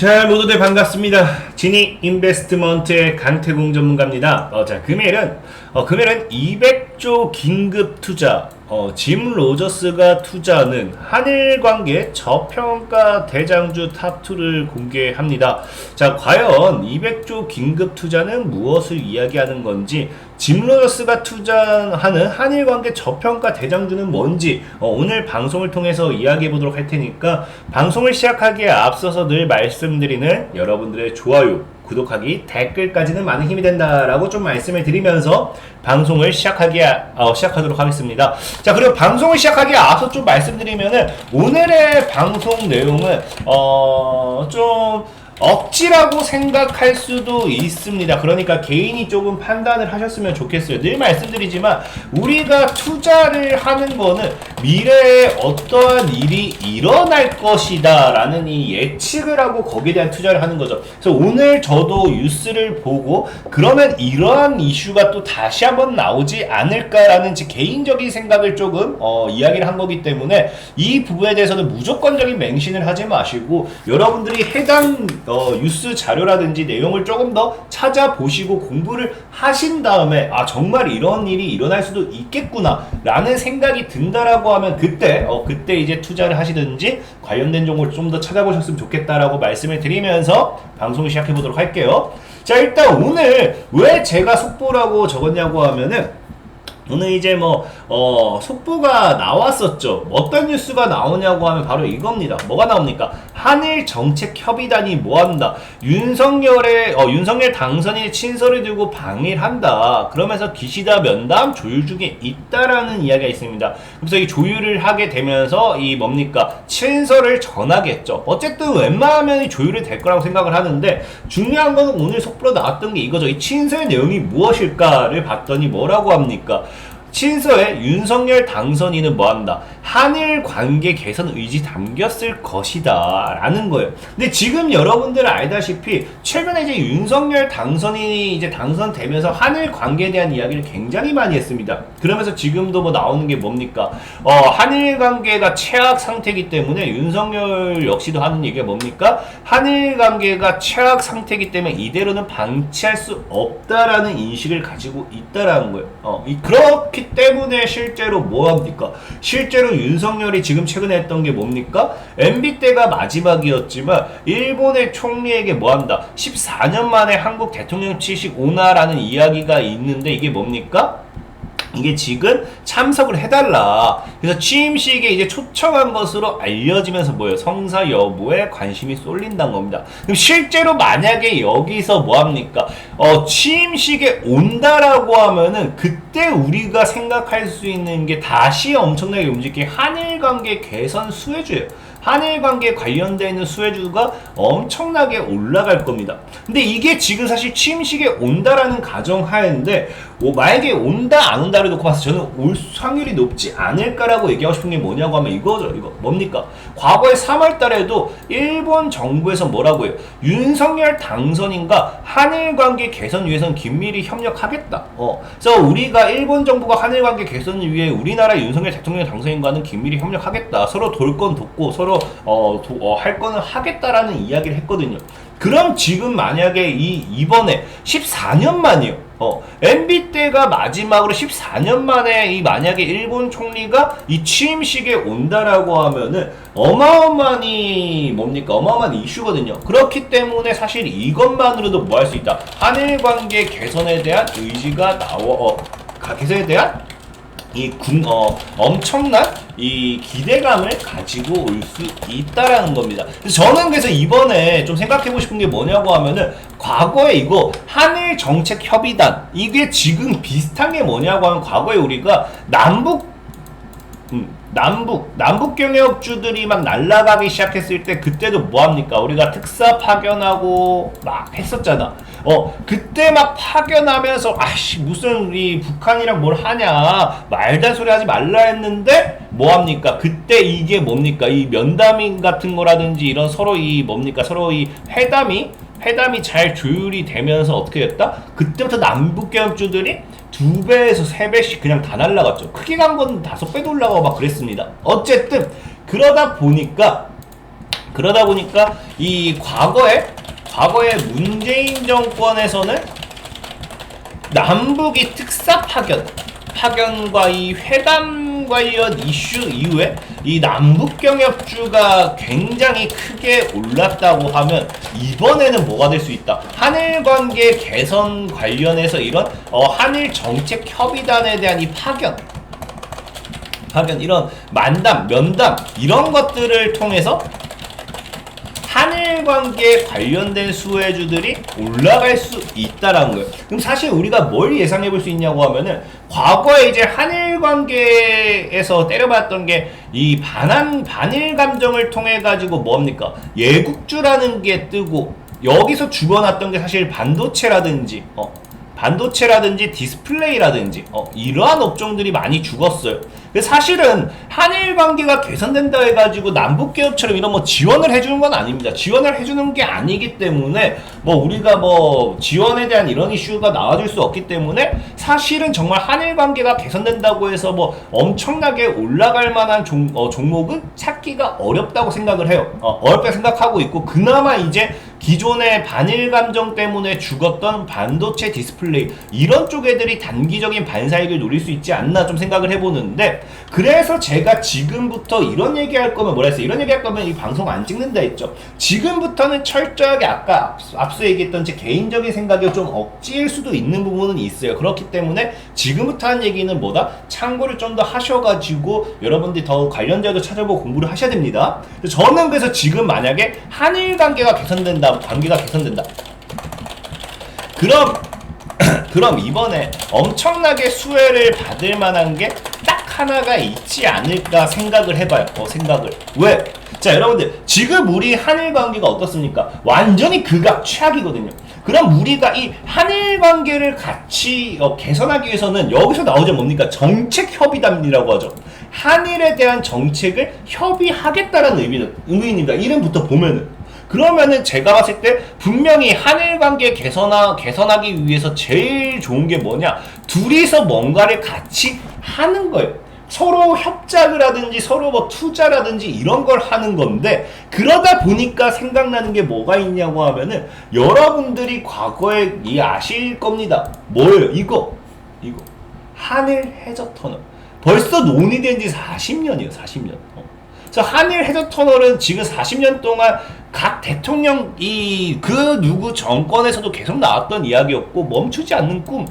자, 모두들 반갑습니다. 지니 인베스트먼트의 강태공 전문가입니다. 금일은 200조 긴급 투자, 짐 로저스가 투자하는 한일 관계 저평가 대장주 탑2를 공개합니다. 자, 과연 200조 긴급 투자는 무엇을 이야기하는 건지, 짐 로저스가 투자하는 한일 관계 저평가 대장주는 뭔지 오늘 방송을 통해서 이야기해 보도록 할 테니까, 방송을 시작하기에 앞서서 늘 말씀드리는 여러분들의 좋아요, 구독하기, 댓글까지는 많은 힘이 된다라고 좀 말씀을 드리면서 방송을 시작하도록 하겠습니다. 자, 그리고 방송을 시작하기에 앞서 좀 말씀드리면은, 오늘의 방송 내용은 좀 억지라고 생각할 수도 있습니다. 그러니까 개인이 조금 판단을 하셨으면 좋겠어요. 늘 말씀드리지만, 우리가 투자를 하는 거는 미래에 어떠한 일이 일어날 것이다 라는 이 예측을 하고 거기에 대한 투자를 하는 거죠. 그래서 오늘 저도 뉴스를 보고 그러면 이러한 이슈가 또 다시 한번 나오지 않을까라는 제 개인적인 생각을 조금 이야기를 한 거기 때문에, 이 부분에 대해서는 무조건적인 맹신을 하지 마시고, 여러분들이 해당 뉴스 자료라든지 내용을 조금 더 찾아보시고 공부를 하신 다음에, 정말 이런 일이 일어날 수도 있겠구나 라는 생각이 든다라고 하면, 그때 이제 투자를 하시든지 관련된 종목을 좀 더 찾아보셨으면 좋겠다라고 말씀을 드리면서 방송을 시작해 보도록 할게요. 자, 일단 오늘 왜 제가 속보라고 적었냐고 하면은, 오늘 이제 속보가 나왔었죠. 어떤 뉴스가 나오냐고 하면 바로 이겁니다. 뭐가 나옵니까? 한일 정책 협의단이 뭐한다? 윤석열 당선인의 친서를 들고 방일한다. 그러면서 기시다 면담 조율 중에 있다라는 이야기가 있습니다. 그래서 이 조율을 하게 되면서 친서를 전하겠죠. 어쨌든 웬만하면 조율이 될 거라고 생각을 하는데, 중요한 건 오늘 속보로 나왔던 게 이거죠. 이 친서의 내용이 무엇일까를 봤더니 뭐라고 합니까? 친서에 윤석열 당선인은 뭐한다? 한일 관계 개선 의지 담겼을 것이다 라는 거예요. 근데 지금 여러분들 알다시피 최근에 이제 윤석열 당선인이 이제 당선되면서 한일 관계에 대한 이야기를 굉장히 많이 했습니다. 그러면서 지금도 나오는 게 뭡니까? 한일 관계가 최악 상태이기 때문에, 윤석열 역시도 하는 얘기가 뭡니까? 한일 관계가 최악 상태이기 때문에 이대로는 방치할 수 없다라는 인식을 가지고 있다라는 거예요. 그렇기 때문에 실제로 뭐합니까? 실제로 윤석열이 지금 최근에 했던 게 뭡니까? MB 때가 마지막이었지만 일본의 총리에게 뭐한다? 14년 만에 한국 대통령 취식 오나라는 이야기가 있는데, 이게 뭡니까? 이게 지금 참석을 해달라. 그래서 취임식에 이제 초청한 것으로 알려지면서 뭐예요? 성사 여부에 관심이 쏠린다는 겁니다. 그럼 실제로 만약에 여기서 뭐합니까? 취임식에 온다라고 하면은, 그때 우리가 생각할 수 있는 게 다시 엄청나게 움직일 한일 관계 개선 수혜주예요. 한일 관계에 관련되어 있는 수혜주가 엄청나게 올라갈 겁니다. 근데 이게 지금 사실 취임식에 온다라는 가정하에인데, 만약에 온다 안 온다를 놓고 봐서 저는 올 확률이 높지 않을까라고 얘기하고 싶은 게 뭐냐고 하면 이거죠. 이거 뭡니까? 과거에 3월 달에도 일본 정부에서 뭐라고 해요? 윤석열 당선인과 한일 관계 개선 위해서는 긴밀히 협력하겠다. 그래서 우리가 일본 정부가 한일 관계 개선을 위해 우리나라 윤석열 대통령 당선인과는 긴밀히 협력하겠다. 서로 돌 건 돕고 서로 할 거는 하겠다라는 이야기를 했거든요. 그럼 지금 만약에 이번에 14년 만이요. MB 때가 마지막으로 14년 만에 만약에 일본 총리가 이 취임식에 온다라고 하면은 어마어마한 이슈거든요. 그렇기 때문에 사실 이것만으로도 뭐 할 수 있다? 한일 관계 개선에 대한 의지가 개선에 대한 엄청난 이 기대감을 가지고 올 수 있다라는 겁니다. 그래서 이번에 좀 생각해보고 싶은 게 뭐냐고 하면은, 과거에 이거 한일 정책 협의단, 이게 지금 비슷한 게 뭐냐고 하면, 과거에 우리가 남북 경협주들이 막 날아가기 시작했을 때, 그때도 뭐합니까? 우리가 특사 파견하고 막 했었잖아. 그때 막 파견하면서 무슨 이 북한이랑 뭘 하냐, 말단 소리 하지 말라 했는데 뭐합니까? 그때 이게 뭡니까? 이 면담인 같은 거라든지 이런 서로 이 회담이 잘 조율이 되면서 어떻게 됐다? 그때부터 남북경협주들이 2배에서 3배씩 그냥 다 날라갔죠. 크게 간 건 5배도 올라가고 막 그랬습니다. 어쨌든 그러다 보니까 그러다 보니까 이 과거에 문재인 정권에서는 남북이 특사 파견과 이 회담 관련 이슈 이후에 이 남북 경협주가 굉장히 크게 올랐다고 하면 이번에는 뭐가 될 수 있다. 한일 관계 개선 관련해서 이런 한일 정책 협의단에 대한 이 파견 이런 만담, 면담 이런 것들을 통해서 한일 관계에 관련된 수혜주들이 올라갈 수 있다라는 거예요. 그럼 사실 우리가 뭘 예상해 볼 수 있냐고 하면은 과거에 이제 한일 관계에서 때려봤던 게 이 반일 감정을 통해 가지고 뭡니까? 예국주라는 게 뜨고 여기서 죽어났던 게 사실 반도체라든지 디스플레이라든지 이러한 업종들이 많이 죽었어요. 사실은 한일 관계가 개선된다 해가지고 남북 기업처럼 이런 뭐 지원을 해주는 건 아닙니다. 지원을 해주는 게 아니기 때문에 뭐 우리가 뭐 지원에 대한 이런 이슈가 나와줄 수 없기 때문에 사실은 정말 한일 관계가 개선된다고 해서 뭐 엄청나게 올라갈 만한 종목은 찾기가 어렵다고 생각을 해요. 어렵게 생각하고 있고, 그나마 이제 기존의 반일 감정 때문에 죽었던 반도체 디스플레이 이런 쪽 애들이 단기적인 반사익을 노릴 수 있지 않나 좀 생각을 해보는데, 그래서 제가 지금부터 이런 얘기할 거면 뭐라 했어요? 이런 얘기할 거면 이 방송 안 찍는다 했죠. 지금부터는 철저하게 아까 앞서 얘기했던 제 개인적인 생각이 좀 억지일 수도 있는 부분은 있어요. 그렇기 때문에 지금부터 한 얘기는 뭐다? 참고를 좀 더 하셔가지고 여러분들이 더 관련 자료 찾아보고 공부를 하셔야 됩니다. 저는 그래서 지금 만약에 한일 관계가 개선된다, 그럼 이번에 엄청나게 수혜를 받을 만한 게 딱 하나가 있지 않을까 생각을 해봐요. 왜? 자, 여러분들 지금 우리 한일 관계가 어떻습니까? 완전히 극악 최악이거든요. 그럼 우리가 이 한일 관계를 같이 개선하기 위해서는 여기서 나오죠. 뭡니까? 정책 협의단이라고 하죠. 한일에 대한 정책을 협의하겠다라는 의미입니다. 이름부터 보면은. 그러면은 제가 봤을 때 분명히 한일 관계 개선하기 위해서 제일 좋은 게 뭐냐? 둘이서 뭔가를 같이 하는 거예요. 서로 협작을 하든지 서로 뭐 투자라든지 이런 걸 하는 건데, 그러다 보니까 생각나는 게 뭐가 있냐고 하면은 여러분들이 과거에 아실 겁니다. 뭐예요? 이거 한일 해저 터널 벌써 논의된 지 40년이에요. 40년. 그래서 한일 해저 터널은 지금 40년 동안 각 대통령 그 누구 정권에서도 계속 나왔던 이야기였고 멈추지 않는 꿈.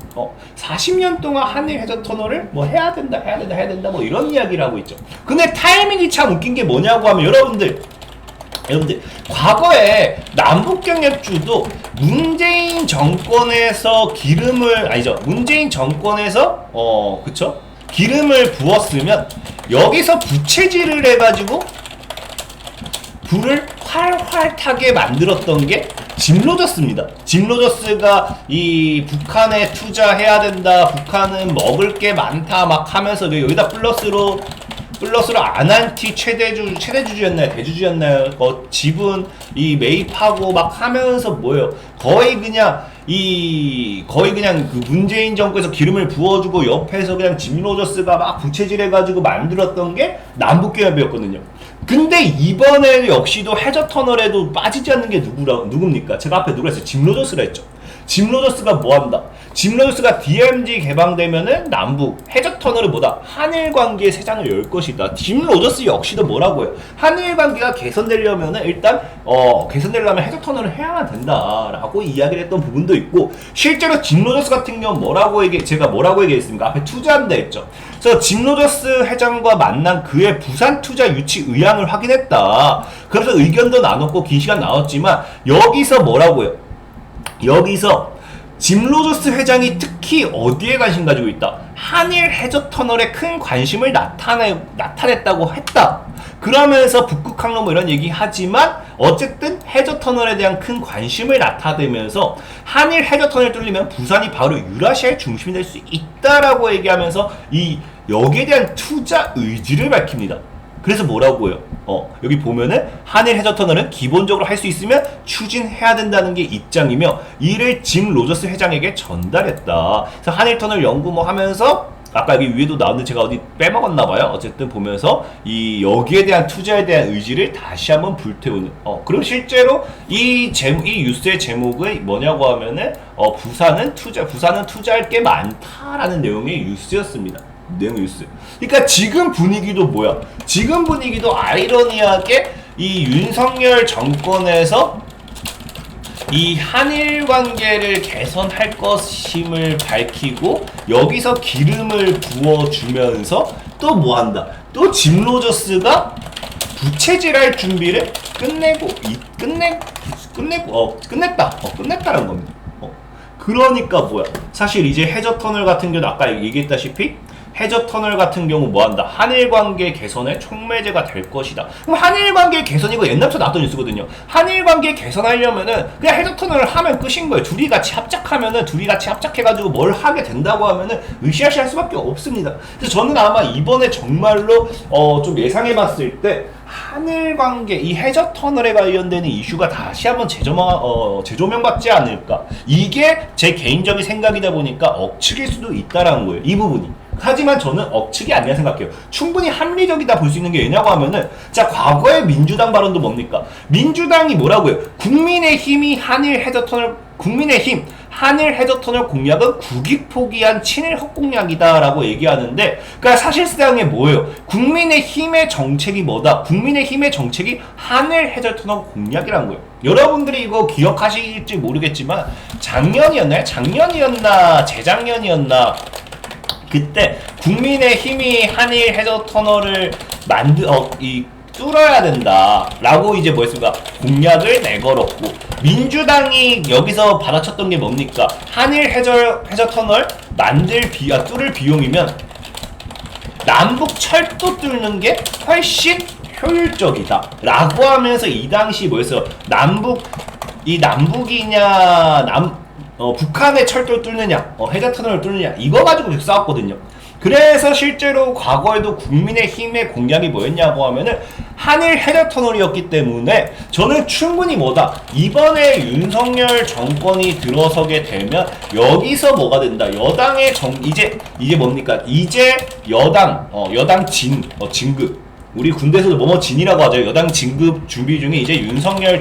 40년 동안 한일 해저 터널을 뭐 해야 된다 뭐 이런 이야기를 하고 있죠. 근데 타이밍이 참 웃긴 게 뭐냐고 하면 여러분들 과거에 남북경협주도 문재인 정권에서 기름을 부었으면 여기서 부채질을 해가지고 불을 활활 타게 만들었던 게 짐 로저스입니다. 짐 로저스가 이 북한에 투자해야 된다, 북한은 먹을 게 많다 막 하면서 여기다 플러스로 아난티 최대주주였나요? 대주주였나요? 지분 매입하고 막 하면서 뭐예요? 거의 그냥 그 문재인 정권에서 기름을 부어주고 옆에서 그냥 짐 로저스가 막 부채질해가지고 만들었던 게 남북기업이었거든요. 근데 이번에 역시도 해저 터널에도 빠지지 않는 게 누굽니까? 제가 앞에 누가 했어요? 짐 로저스라 했죠. 짐 로저스가 뭐 한다? 짐 로저스가 DMZ 개방되면은 남북 해저 터널을 뭐다? 한일 관계의 세상을 열 것이다. 짐 로저스 역시도 뭐라고 해요? 한일 관계가 개선되려면은 일단 개선되려면 해저 터널을 해야만 된다라고 이야기를 했던 부분도 있고, 실제로 짐 로저스 같은 경우 제가 뭐라고 얘기했습니까? 앞에 투자한다 했죠. 그래서 짐 로저스 회장과 만난 그의 부산 투자 유치 의향을 확인했다. 그래서 의견도 나눴고 긴 시간 나눴지만 여기서 뭐라고요? 여기서 짐 로저스 회장이 특히 어디에 관심 가지고 있다? 한일 해저 터널에 큰 관심을 나타냈다고 했다. 그러면서 북극 항로 뭐 이런 얘기 하지만 어쨌든 해저 터널에 대한 큰 관심을 나타내면서 한일 해저 터널 뚫리면 부산이 바로 유라시아의 중심이 될 수 있다라고 얘기하면서 여기에 대한 투자 의지를 밝힙니다. 그래서 뭐라고요? 여기 보면은 한일 해저 터널은 기본적으로 할 수 있으면 추진해야 된다는 게 입장이며 이를 짐 로저스 회장에게 전달했다. 그래서 한일 터널 연구 뭐 하면서 아까 여기 위에도 나왔는데 제가 어디 빼먹었나봐요. 어쨌든 보면서 이 여기에 대한 투자에 대한 의지를 다시 한번 불태우는. 그럼 실제로 이 뉴스의 제목은 뭐냐고 하면은 부산은 투자할 게 많다라는 내용의 뉴스였습니다. 내용 뉴스. 그러니까 지금 분위기도 뭐야? 지금 분위기도 아이러니하게 이 윤석열 정권에서 이 한일 관계를 개선할 것임을 밝히고 여기서 기름을 부어주면서 또 뭐한다? 또 짐 로저스가 부채질할 준비를 끝냈다라는 겁니다. 그러니까 뭐야? 사실 이제 해저터널 같은 경우는 아까 얘기했다시피 해저터널 같은 경우 뭐한다? 한일관계 개선의 촉매제가 될 것이다. 그럼 한일관계 개선 이거 옛날부터 나왔던 뉴스거든요. 한일관계 개선하려면은 그냥 해저터널을 하면 끝인 거예요. 둘이 같이 합작해가지고 뭘 하게 된다고 하면은 으쌰으쌰 할 수밖에 없습니다. 그래서 저는 아마 이번에 정말로 좀 예상해봤을 때 한일관계 이 해저터널에 관련되는 이슈가 다시 한번 재조명받지 않을까. 이게 제 개인적인 생각이다 보니까 억측일 수도 있다라는 거예요. 이 부분이. 하지만 저는 억측이 아니라 생각해요. 충분히 합리적이다 볼 수 있는 게 왜냐고 하면은 자 과거의 민주당 발언도 뭡니까? 민주당이 뭐라고요? 국민의힘 한일 해저터널 공약은 국익 포기한 친일 헛공약이다라고 얘기하는데 그러니까 사실상에 뭐예요? 국민의힘의 정책이 뭐다? 국민의힘의 정책이 한일 해저터널 공약이라는 거예요. 여러분들이 이거 기억하실지 모르겠지만 작년이었나 재작년이었나 그때 국민의힘이 한일 해저터널을 뚫어야 된다라고 이제 뭐였습니까? 공약을 내걸었고 민주당이 여기서 받아쳤던 게 뭡니까? 한일 해저터널 뚫을 비용이면 남북 철도 뚫는 게 훨씬 효율적이다 라고 하면서 이 당시 뭐였어요? 북한의 철도를 뚫느냐, 해저터널을 뚫느냐, 이거 가지고 계속 싸웠거든요. 그래서 실제로 과거에도 국민의힘의 공약이 뭐였냐고 하면은 한일 해저터널이었기 때문에 저는 충분히 이번에 윤석열 정권이 들어서게 되면 여기서 뭐가 된다. 여당의 이제 뭡니까? 이제 여당 진급. 우리 군대에서도 진이라고 하죠. 여당 진급 준비 중에 이제 윤석열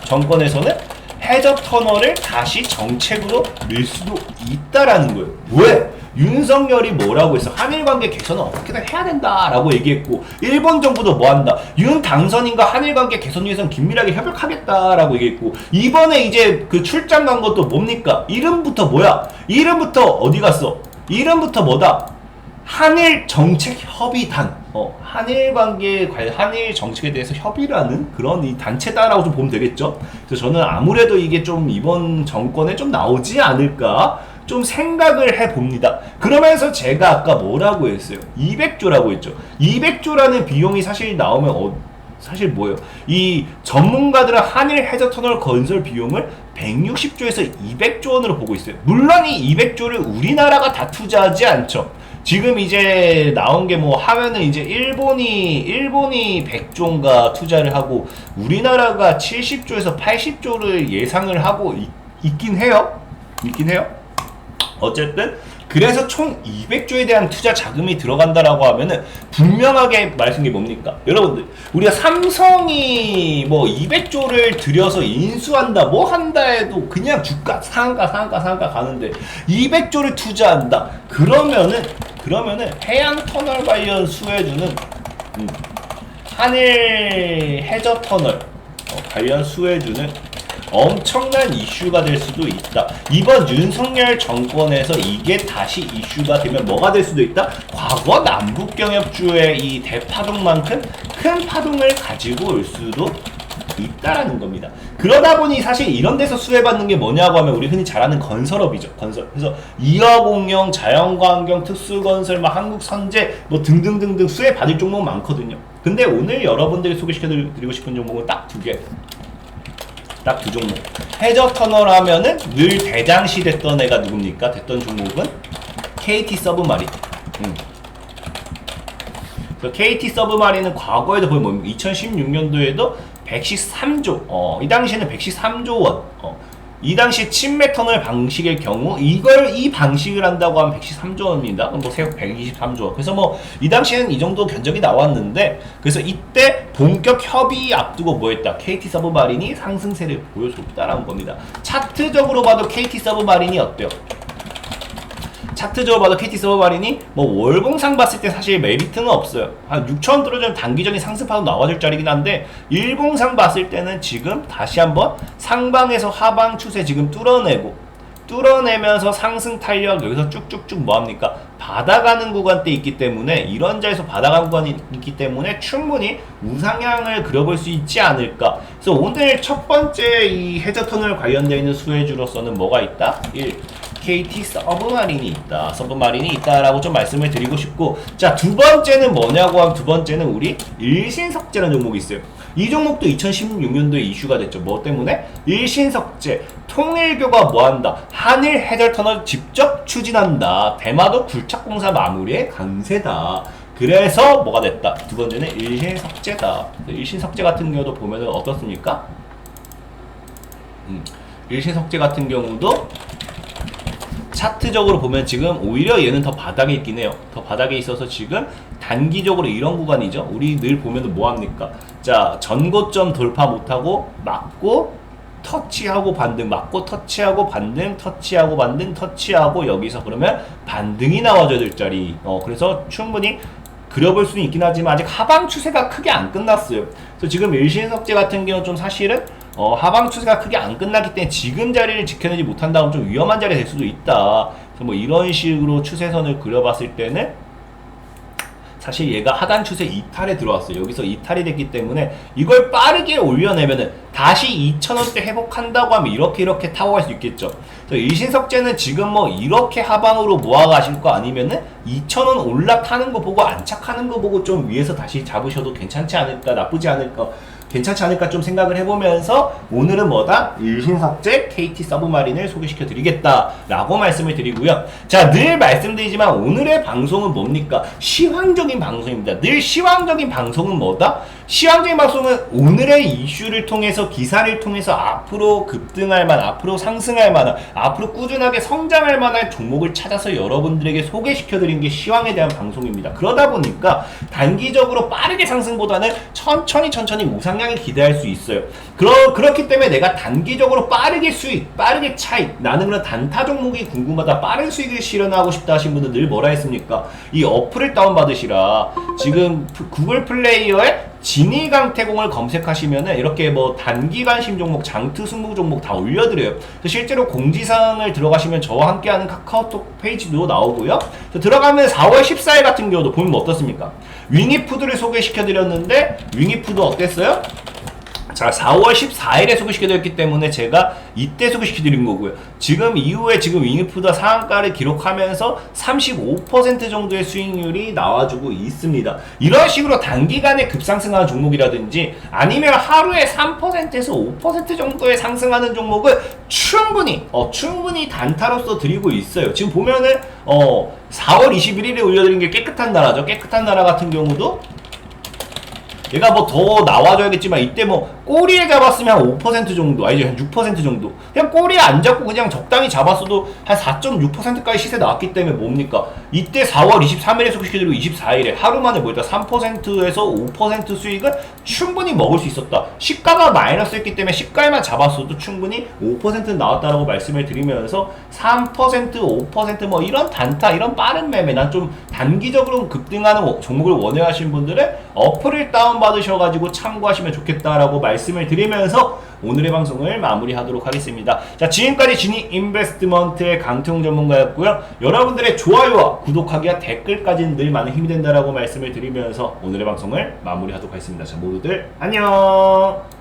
정권에서는 해저터널을 다시 정책으로 낼 수도 있다라는 거예요. 왜? 윤석열이 뭐라고 했어? 한일관계 개선은 어떻게든 해야 된다라고 얘기했고 일본 정부도 뭐한다? 윤 당선인과 한일관계 개선 위해서는 긴밀하게 협력하겠다라고 얘기했고 이번에 이제 그 출장 간 것도 뭡니까? 이름부터 뭐야? 이름부터 어디 갔어? 이름부터 뭐다? 한일 정책 협의단. 한일 정책에 대해서 협의라는 그런 이 단체다라고 좀 보면 되겠죠. 그래서 저는 아무래도 이게 좀 이번 정권에 좀 나오지 않을까 좀 생각을 해봅니다. 그러면서 제가 아까 뭐라고 했어요? 200조라고 했죠. 200조라는 비용이 사실 나오면 사실 뭐예요? 이 전문가들은 한일 해저터널 건설 비용을 160조에서 200조 원으로 보고 있어요. 물론 이 200조를 우리나라가 다 투자하지 않죠. 지금 이제 나온 게 하면은 이제 일본이 100조인가 투자를 하고 우리나라가 70조에서 80조를 예상을 하고 있긴 해요. 어쨌든 그래서 총 200조에 대한 투자 자금이 들어간다라고 하면은 분명하게 말씀이 뭡니까? 여러분들 우리가 삼성이 200조를 들여서 인수한다 한다 해도 그냥 주가 상가 가는데 200조를 투자한다. 그러면은 해양터널 관련 수혜주는 한일 해저터널 관련 수혜주는 엄청난 이슈가 될 수도 있다. 이번 윤석열 정권에서 이게 다시 이슈가 되면 뭐가 될 수도 있다? 과거 남북경협주의 이 대파동만큼 큰 파동을 가지고 올 수도 있다라는 겁니다. 그러다 보니 사실 이런 데서 수혜받는 게 뭐냐고 하면 우리 흔히 잘 아는 건설업이죠. 그래서 이화공영, 자연광경, 특수건설, 한국선제 등등등등 수혜받을 종목 많거든요. 근데 오늘 여러분들이 소개시켜드리고 싶은 종목은 딱 두 종목. 해저터널 하면은 늘 대장시 됐던 애가 누굽니까? 됐던 종목은 KT 서브마린. KT 서브마린은 과거에도 거의 2016년도에도 113조, 이 당시에는 113조 원, 이 당시 침매 터널 방식의 경우 이 방식을 한다고 하면 113조 원입니다. 그럼 뭐 세력 123조 원. 그래서 뭐 이 당시에는 이 정도 견적이 나왔는데, 그래서 이때 본격 협의 앞두고 뭐 했다? KT 서브마린이 상승세를 보여줬다라는 겁니다. 차트적으로 봐도 KT 서브마린이 어때요? 차트적으로 봐도 KT 서브마린이 뭐 월봉상 봤을 때 사실 메리트는 없어요. 한 6,000원 들어주면 단기적인 상승파도 나와줄 자리긴 한데, 일봉상 봤을 때는 지금 다시 한번 상방에서 하방 추세 지금 뚫어내면서 상승 탄력 여기서 쭉쭉쭉 뭐합니까? 받아가는 구간대 있기 때문에, 이런 자리에서 받아가는 구간이 있기 때문에 충분히 우상향을 그려볼 수 있지 않을까. 그래서 오늘 첫 번째 이 해저터널 관련되어 있는 수혜주로서는 뭐가 있다? 1. KT 서브마린이 있다. 서브마린이 있다라고 좀 말씀을 드리고 싶고, 자, 두 번째는 뭐냐고 하면, 두 번째는 우리 일신석재라는 종목이 있어요. 이 종목도 2016년도에 이슈가 됐죠. 뭐 때문에? 일신석재, 통일교가 뭐한다? 한일 해저터널 직접 추진한다. 대마도 굴착공사 마무리에 강세다. 그래서 뭐가 됐다? 두 번째는 일신석재다. 일신석재 같은 경우도 보면은 어떻습니까? 일신석재 같은 경우도 차트적으로 보면 지금 오히려 얘는 더 바닥에 있긴 해요. 더 바닥에 있어서 지금 단기적으로 이런 구간이죠. 우리 늘 보면은 뭐합니까? 자, 전고점 돌파 못하고 맞고 터치하고 반등, 맞고 터치하고 반등, 터치하고 반등, 터치하고 여기서 그러면 반등이 나와줘야 될 자리. 그래서 충분히 그려볼 수는 있긴 하지만 아직 하방 추세가 크게 안 끝났어요. 그래서 지금 일신석재 같은 경우 좀 사실은 하방 추세가 크게 안 끝났기 때문에 지금 자리를 지켜내지 못한다면 좀 위험한 자리가 될 수도 있다. 그래서 뭐 이런 식으로 추세선을 그려봤을 때는 사실 얘가 하단 추세 이탈에 들어왔어요. 여기서 이탈이 됐기 때문에 이걸 빠르게 올려내면은 다시 2,000원대 회복한다고 하면 이렇게 타고 갈 수 있겠죠. 그래서 일신석재는 지금 뭐 이렇게 하방으로 모아가실 거 아니면은 2,000원 올라타는 거 보고 안착하는 거 보고 좀 위에서 다시 잡으셔도 괜찮지 않을까, 나쁘지 않을까, 괜찮지 않을까 좀 생각을 해보면서 오늘은 뭐다? 일신석재 KT 서브마린을 소개시켜 드리겠다 라고 말씀을 드리고요. 자, 늘 말씀드리지만 오늘의 방송은 뭡니까? 시황적인 방송입니다. 늘 시황적인 방송은 뭐다? 시황적인 방송은 오늘의 이슈를 통해서, 기사를 통해서 앞으로 급등할 만한, 앞으로 상승할 만한, 앞으로 꾸준하게 성장할 만한 종목을 찾아서 여러분들에게 소개시켜 드리는 게 시황에 대한 방송입니다. 그러다 보니까 단기적으로 빠르게 상승보다는 천천히 우상향을 기대할 수 있어요. 그렇기 때문에 내가 단기적으로 빠르게 수익, 빠르게 차익, 나는 그런 단타 종목이 궁금하다, 빠른 수익을 실현하고 싶다 하신 분들 늘 뭐라 했습니까? 이 어플을 다운받으시라. 지금 구글 플레이어에 진이강태공을 검색하시면은 이렇게 뭐 단기관심 종목, 장투 승부 종목 다 올려드려요. 실제로 공지사항을 들어가시면 저와 함께하는 카카오톡 페이지도 나오고요. 들어가면 4월 14일 같은 경우도 보면 어떻습니까? 윙이푸드를 소개시켜드렸는데 윙이푸드 어땠어요? 자, 4월 14일에 소개시켜드렸기 때문에 제가 이때 소개시켜드린 거고요. 지금 이후에 지금 윙이푸드가 상한가를 기록하면서 35% 정도의 수익률이 나와주고 있습니다. 이런 식으로 단기간에 급상승하는 종목이라든지 아니면 하루에 3%에서 5% 정도의 상승하는 종목을 충분히 단타로서 드리고 있어요. 지금 보면은 4월 21일에 올려드린 게 깨끗한 나라죠. 깨끗한 나라 같은 경우도 얘가 뭐 더 나와줘야겠지만 이때 뭐 꼬리에 잡았으면 한 5% 정도, 아니죠, 한 6% 정도. 그냥 꼬리에 안 잡고 그냥 적당히 잡았어도 한 4.6%까지 시세 나왔기 때문에 뭡니까? 이때 4월 23일에 소개시켜드리고 24일에 하루 만에 뭐였다? 3%에서 5% 수익을 충분히 먹을 수 있었다. 시가가 마이너스였기 때문에 시가에만 잡았어도 충분히 5% 나왔다라고 말씀을 드리면서 3%, 5% 이런 단타, 이런 빠른 매매, 난 좀 단기적으로 급등하는 종목을 원하시는 분들은 어플을 다운받으셔가지고 참고하시면 좋겠다라고 말씀을 드리면서 오늘의 방송을 마무리하도록 하겠습니다. 자, 지금까지 지니 인베스트먼트의 강태웅 전문가였고요. 여러분들의 좋아요와 구독하기와 댓글까지는 늘 많은 힘이 된다라고 말씀을 드리면서 오늘의 방송을 마무리하도록 하겠습니다. 자, 모두들 안녕.